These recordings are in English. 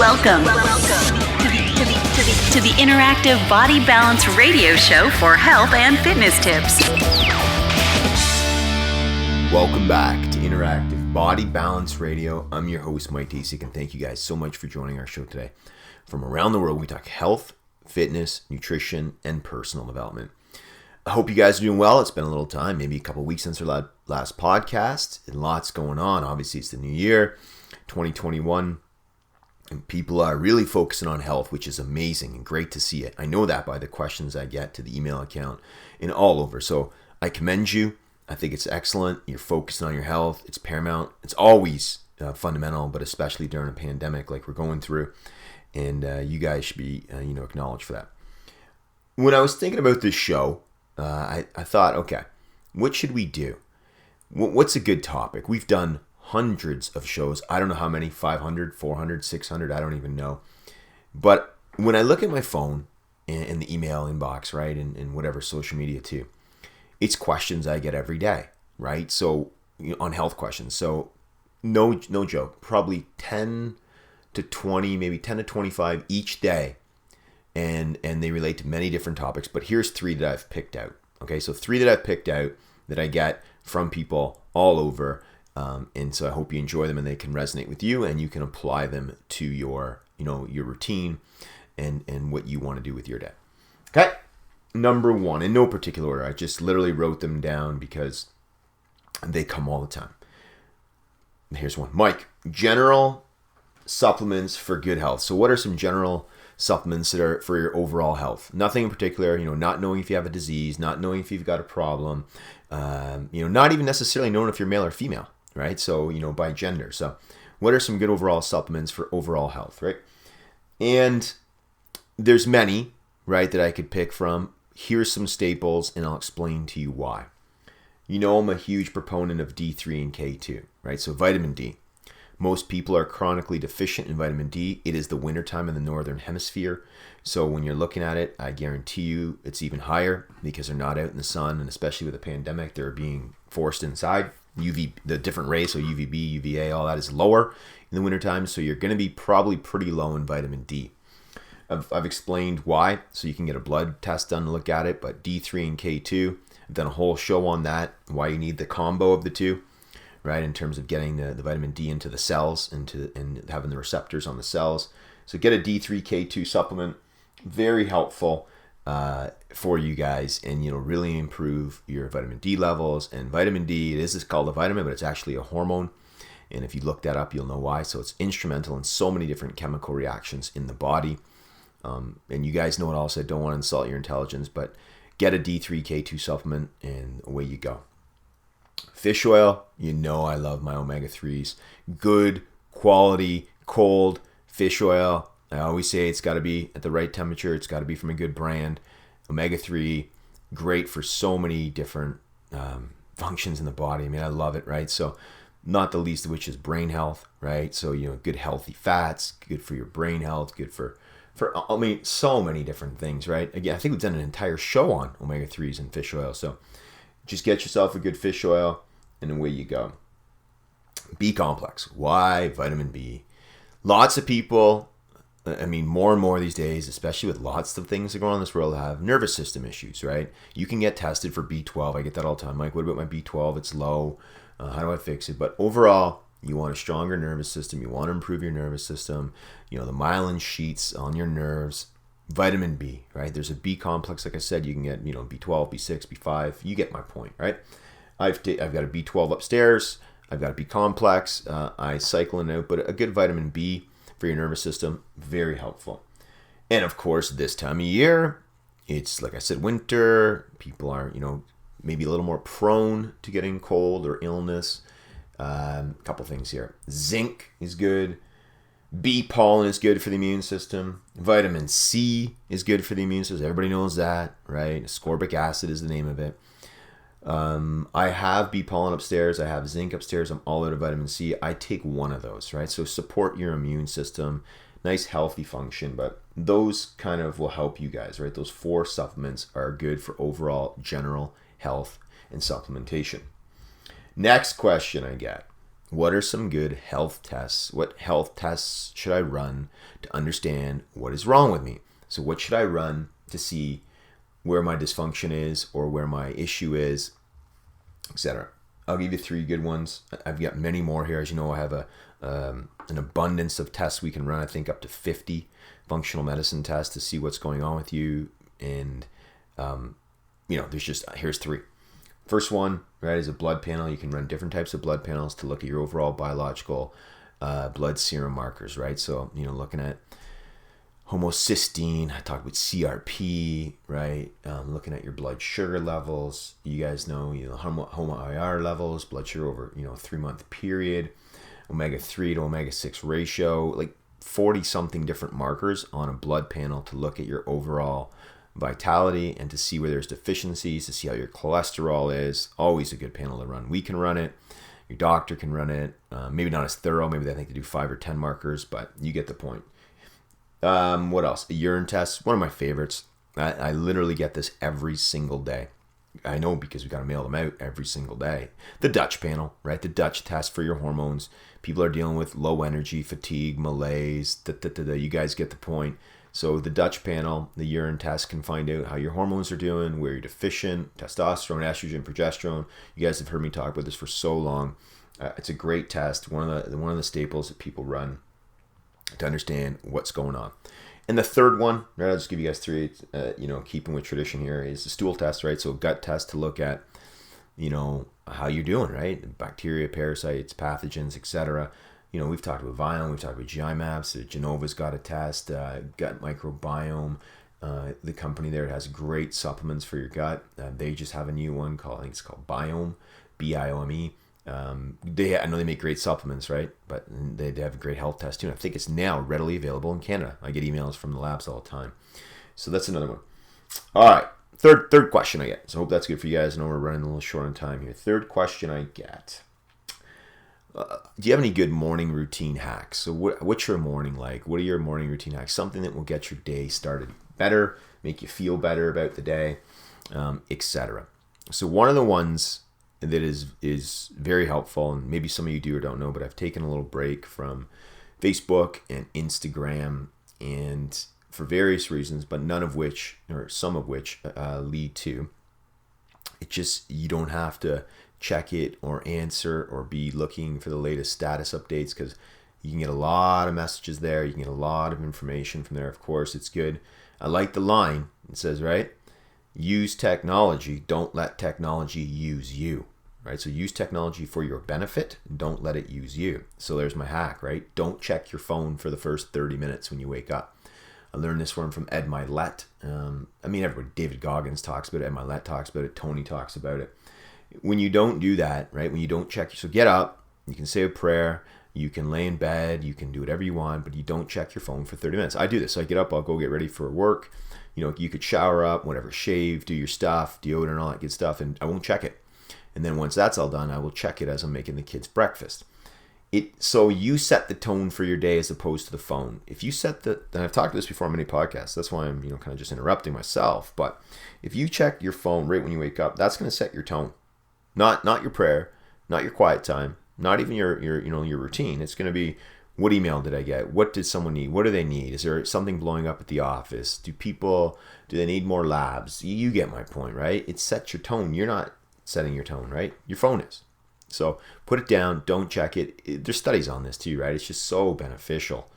Welcome to the interactive Body Balance radio show for health and fitness tips. Welcome back to Interactive Body Balance Radio. I'm your host, Mike Tasiak, and thank you guys so much for joining our show today. From around the world, we talk health, fitness, nutrition, and personal development. I hope you guys are doing well. It's been a little time, maybe a couple weeks since our last podcast, and lots going on. Obviously, it's the new year, 2021, and people are really focusing on health, which is amazing and great to see it. I know that by the questions I get to the email account and all over. So I commend you. I think it's excellent. You're focusing on your health. It's paramount. It's always fundamental, but especially during a pandemic like we're going through. And you guys should be, acknowledged for that. When I was thinking about this show, I thought, okay, what should we do? What's a good topic? We've done hundreds of shows. I don't know how many, 500, 400, 600, I don't even know. But when I look at my phone and the email inbox, right, and whatever social media too, it's questions I get every day, right? So on health questions. So no joke, probably 10 to 20, maybe 10 to 25 each day. And they relate to many different topics, but here's 3 that I've picked out. Okay, so 3 that I've picked out that I get from people all over, and so I hope you enjoy them and they can resonate with you, and you can apply them to your routine and what you want to do with your day. Okay, number 1, in no particular order. I just literally wrote them down because they come all the time. Here's one, Mike. General supplements for good health. So what are some general supplements that are for your overall health? Nothing in particular, not knowing if you have a disease, not knowing if you've got a problem, not even necessarily knowing if you're male or female, right? So, by gender. So what are some good overall supplements for overall health, right? And there's many, right, that I could pick from. Here's some staples, and I'll explain to you why. I'm a huge proponent of D3 and K2, right? So vitamin D. Most people are chronically deficient in vitamin D. It is the wintertime in the northern hemisphere. So when you're looking at it, I guarantee you it's even higher because they're not out in the sun. And especially with the pandemic, they're being forced inside. The different rays, so UVB, UVA, all that is lower in the wintertime. So you're going to be probably pretty low in vitamin D. I've explained why, so you can get a blood test done to look at it. But D3 and K2, I've done a whole show on that, why you need the combo of the two. Right, in terms of getting the vitamin D into the cells and having the receptors on the cells. So get a D3K2 supplement, very helpful for you guys, and really improve your vitamin D levels. And vitamin D, it is called a vitamin, but it's actually a hormone. And if you look that up, you'll know why. So it's instrumental in so many different chemical reactions in the body. And you guys know it also. I don't want to insult your intelligence, but get a D3K2 supplement, and away you go. Fish oil, I love my omega-3s. Good quality, cold fish oil. I always say it's got to be at the right temperature. It's got to be from a good brand. Omega-3, great for so many different functions in the body. I mean, I love it, right? So not the least of which is brain health, right? So, good healthy fats, good for your brain health, good for so many different things, right? Again, I think we've done an entire show on omega-3s and fish oil. So just get yourself a good fish oil, and away you go. B complex. Why vitamin B? Lots of people, more and more these days, especially with lots of things that go on in this world, have nervous system issues, right? You can get tested for B12. I get that all the time. Mike, what about my B12? It's low. How do I fix it? But overall, you want a stronger nervous system. You want to improve your nervous system. The myelin sheets on your nerves. Vitamin B, right? There's a B complex, like I said, you can get, B12, B6, B5. You get my point, right? I've got a B12 upstairs. I've got a B complex. I cycle in and out, but a good vitamin B for your nervous system, very helpful. And of course, this time of year, it's, like I said, winter. People are, maybe a little more prone to getting cold or illness. A couple things here. Zinc is good. Bee pollen is good for the immune system. Vitamin C is good for the immune system. Everybody knows that, right? Ascorbic acid is the name of it. I have bee pollen upstairs. I have zinc upstairs. I'm all out of vitamin C. I take one of those, right? So support your immune system. Nice, healthy function. But those kind of will help you guys, right? Those 4 supplements are good for overall general health and supplementation. Next question I get. what are some good health tests? What health tests should I run to understand what is wrong with me? So what should I run to see where my dysfunction is or where my issue is, etc. I'll give you 3 good ones. I've got many more here. As you know, I have an abundance of tests we can run. I think up to 50 functional medicine tests to see what's going on with you. And, here's 3. First one, right, is a blood panel. You can run different types of blood panels to look at your overall biological blood serum markers, right? So, looking at homocysteine, I talked about CRP, right? Looking at your blood sugar levels. You guys know, HOMA-IR levels, blood sugar over, 3-month period, omega-3 to omega-6 ratio, like 40 something different markers on a blood panel to look at your overall vitality and to see where there's deficiencies, to see how your cholesterol is. Always a good panel to run. We can run it. Your doctor can run it. Maybe not as thorough. Maybe they think they do 5 or 10 markers, but you get the point. What else? A urine test, one of my favorites. I literally get this every single day. I know because we got to mail them out every single day. The Dutch panel, right? The Dutch test for your hormones. People are dealing with low energy, fatigue, malaise. You guys get the point. So the Dutch panel, the urine test, can find out how your hormones are doing, where you're deficient, testosterone, estrogen, progesterone. You guys have heard me talk about this for so long. It's a great test. One of the staples that people run to understand what's going on. And the third one, right, I'll just give you guys 3, keeping with tradition here, is the stool test, right? So a gut test to look at, how you're doing, right? Bacteria, parasites, pathogens, etc. We've talked about Viome, we've talked about GI Maps, Genova's got a test, gut microbiome. The company there has great supplements for your gut. They just have a new one I think it's called Biome, Biome. I know they make great supplements, right? But they have a great health test too. And I think it's now readily available in Canada. I get emails from the labs all the time. So that's another one. All right. Third question I get. So I hope that's good for you guys. I know we're running a little short on time here. Third question I get. Do you have any good morning routine hacks? So what's your morning like? What are your morning routine hacks? Something that will get your day started better, make you feel better about the day, etc. So one of the ones that is very helpful, and maybe some of you do or don't know, but I've taken a little break from Facebook and Instagram, and for various reasons, but none of which, or some of which, lead to. It just, you don't have to check it or answer or be looking for the latest status updates, because you can get a lot of messages there. You can get a lot of information from there. Of course, it's good. I like the line. It says, right, use technology. Don't let technology use you. Right? So use technology for your benefit. Don't let it use you. So there's my hack, right? Don't check your phone for the first 30 minutes when you wake up. I learned this one from Ed Mylett. Everybody, David Goggins talks about it. Ed Mylett talks about it. Tony talks about it. When you don't do that, right? When you don't check, so get up, you can say a prayer, you can lay in bed, you can do whatever you want, but you don't check your phone for 30 minutes. I do this. So I get up, I'll go get ready for work. You could shower up, whatever, shave, do your stuff, deodorant, all that good stuff, and I won't check it. And then once that's all done, I will check it as I'm making the kids breakfast. So you set the tone for your day as opposed to the phone. If you set and I've talked about this before on many podcasts, that's why I'm kind of just interrupting myself. But if you check your phone right when you wake up, that's going to set your tone. Not your prayer, not your quiet time, not even your routine. It's going to be, what email did I get? What did someone need? What do they need? Is there something blowing up at the office? Do they need more labs? You get my point, right? It sets your tone. You're not setting your tone, right? Your phone is. So put it down. Don't check it. There's studies on this too, right? It's just so beneficial.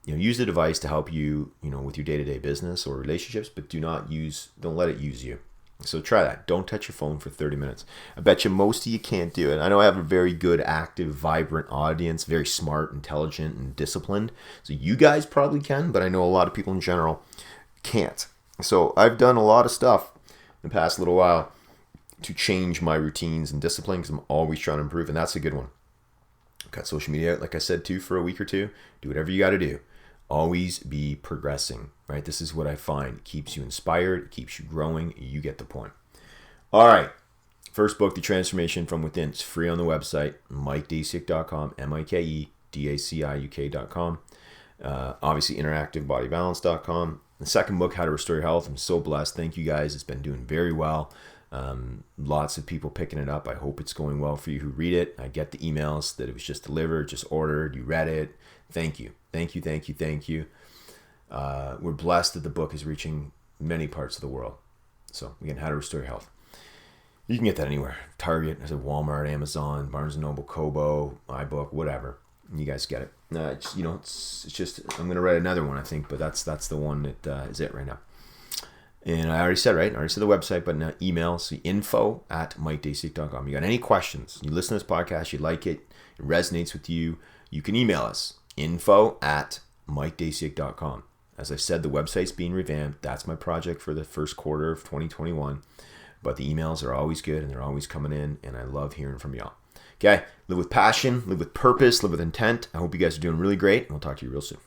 Use the device to help you, with your day-to-day business or relationships, but don't let it use you. So try that. Don't touch your phone for 30 minutes. I bet you most of you can't do it. I know I have a very good, active, vibrant audience, very smart, intelligent, and disciplined. So you guys probably can, but I know a lot of people in general can't. So I've done a lot of stuff in the past little while to change my routines and discipline, because I'm always trying to improve, and that's a good one. Cut social media out, like I said, too, for a week or two. Do whatever you got to do. Always be progressing, right? This is what I find. It keeps you inspired. It keeps you growing. You get the point. All right. First book, The Transformation from Within. It's free on the website, MikeDaciuk.com, MikeDaciuk.com. Obviously, interactivebodybalance.com. The second book, How to Restore Your Health. I'm so blessed. Thank you guys. It's been doing very well. Lots of people picking it up. I hope it's going well for you who read it. I get the emails that it was just delivered, just ordered, you read it. Thank you. Thank you, thank you, thank you. We're blessed that the book is reaching many parts of the world. So again, How to Restore Your Health. You can get that anywhere. Target, I said Walmart, Amazon, Barnes & Noble, Kobo, iBook, whatever. You guys get it. It's just, I'm going to write another one, I think, but that's the one that is it right now. And I already said, right? I already said the website, but now email, so info@MikeDasick.com. You got any questions? You listen to this podcast, you like it, it resonates with you, you can email us, info@MikeDasick.com. As I said, the website's being revamped. That's my project for the first quarter of 2021. But the emails are always good and they're always coming in, and I love hearing from y'all. Okay, live with passion, live with purpose, live with intent. I hope you guys are doing really great, and we'll talk to you real soon.